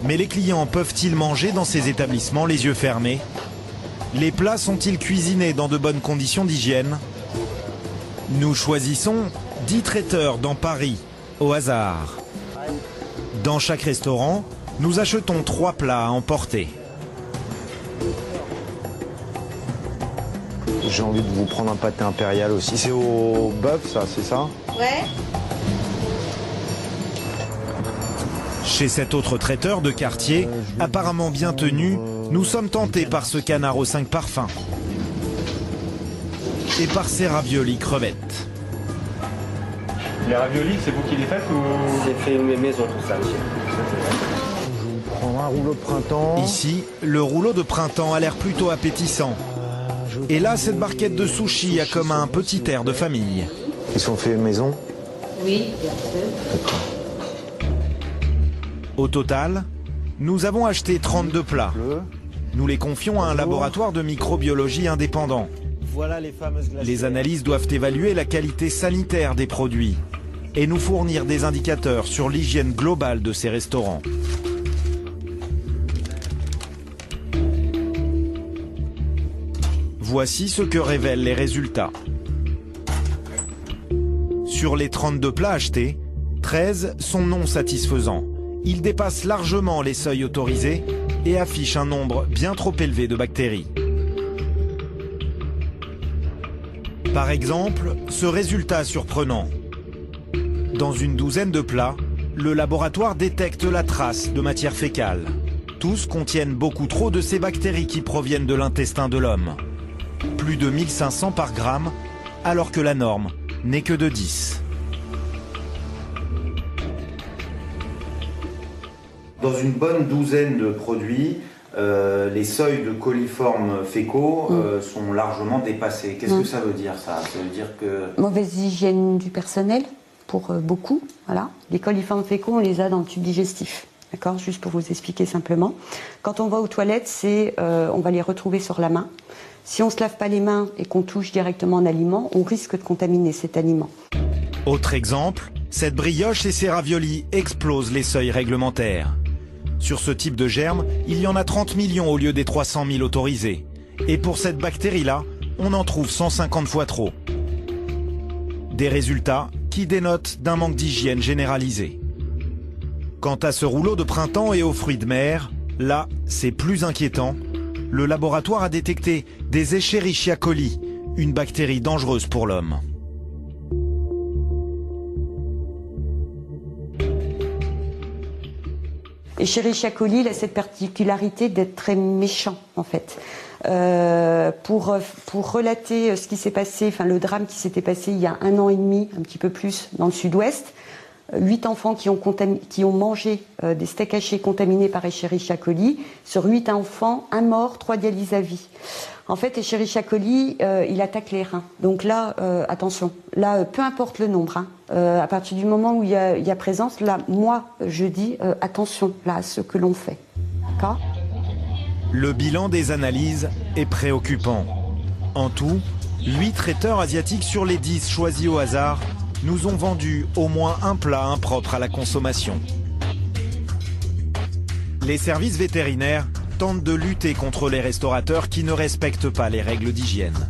Mais les clients peuvent-ils manger dans ces établissements les yeux fermés? Les plats sont-ils cuisinés dans de bonnes conditions d'hygiène? Nous choisissons 10 traiteurs dans Paris, au hasard. Dans chaque restaurant, nous achetons 3 plats à emporter. J'ai envie de vous prendre un pâté impérial aussi. C'est au bœuf, ça, c'est ça? Ouais. Chez cet autre traiteur de quartier, apparemment bien tenu, nous sommes tentés par ce canard aux 5 parfums. Et par ces raviolis crevettes. Les raviolis, c'est vous qui les faites ou... C'est fait maison tout ça, monsieur. Je vais vous prendre un rouleau de printemps. Ici, le rouleau de printemps a l'air plutôt appétissant. Et là, cette barquette de sushi a comme un petit air de famille. Ils sont faits maison? Oui, bien sûr. Au total, nous avons acheté 32 plats. Nous les confions à un laboratoire de microbiologie indépendant. Voilà les fameuses glacières. Les analyses doivent évaluer la qualité sanitaire des produits et nous fournir des indicateurs sur l'hygiène globale de ces restaurants. Voici ce que révèlent les résultats. Sur les 32 plats achetés, 13 sont non satisfaisants. Ils dépassent largement les seuils autorisés et affichent un nombre bien trop élevé de bactéries. Par exemple, ce résultat surprenant. Dans une douzaine de plats, le laboratoire détecte la trace de matière fécale. Tous contiennent beaucoup trop de ces bactéries qui proviennent de l'intestin de l'homme. Plus de 1500 par gramme, alors que la norme n'est que de 10. Dans une bonne douzaine de produits, les seuils de coliformes fécaux sont largement dépassés. Qu'est-ce que ça veut dire, ça? Ça veut dire que... Mauvaise hygiène du personnel, pour beaucoup. Voilà. Les coliformes fécaux, on les a dans le tube digestif. D'accord? Juste pour vous expliquer simplement. Quand on va aux toilettes, on va les retrouver sur la main. Si on ne se lave pas les mains et qu'on touche directement un aliment, on risque de contaminer cet aliment. Autre exemple, cette brioche et ses raviolis explosent les seuils réglementaires. Sur ce type de germe, il y en a 30 millions au lieu des 300 000 autorisés. Et pour cette bactérie-là, on en trouve 150 fois trop. Des résultats qui dénotent d'un manque d'hygiène généralisé. Quant à ce rouleau de printemps et aux fruits de mer, là, c'est plus inquiétant. Le laboratoire a détecté des Escherichia coli, une bactérie dangereuse pour l'homme. Escherichia coli, il a cette particularité d'être très méchant, en fait. Pour relater ce qui s'est passé, enfin le drame qui s'était passé il y a 1 an et demi, un petit peu plus, dans le sud-ouest, 8 enfants qui ont mangé des steaks hachés contaminés par Escherichia coli. Sur 8 enfants, 1 mort, 3 dialyses à vie. En fait, Escherichia coli, il attaque les reins. Donc là, attention, là, peu importe le nombre, hein, à partir du moment où il y a présence, là, moi, je dis attention là, à ce que l'on fait. D'accord ? Le bilan des analyses est préoccupant. En tout, 8 traiteurs asiatiques sur les 10 choisis au hasard nous ont vendu au moins un plat impropre à la consommation. Les services vétérinaires tentent de lutter contre les restaurateurs qui ne respectent pas les règles d'hygiène.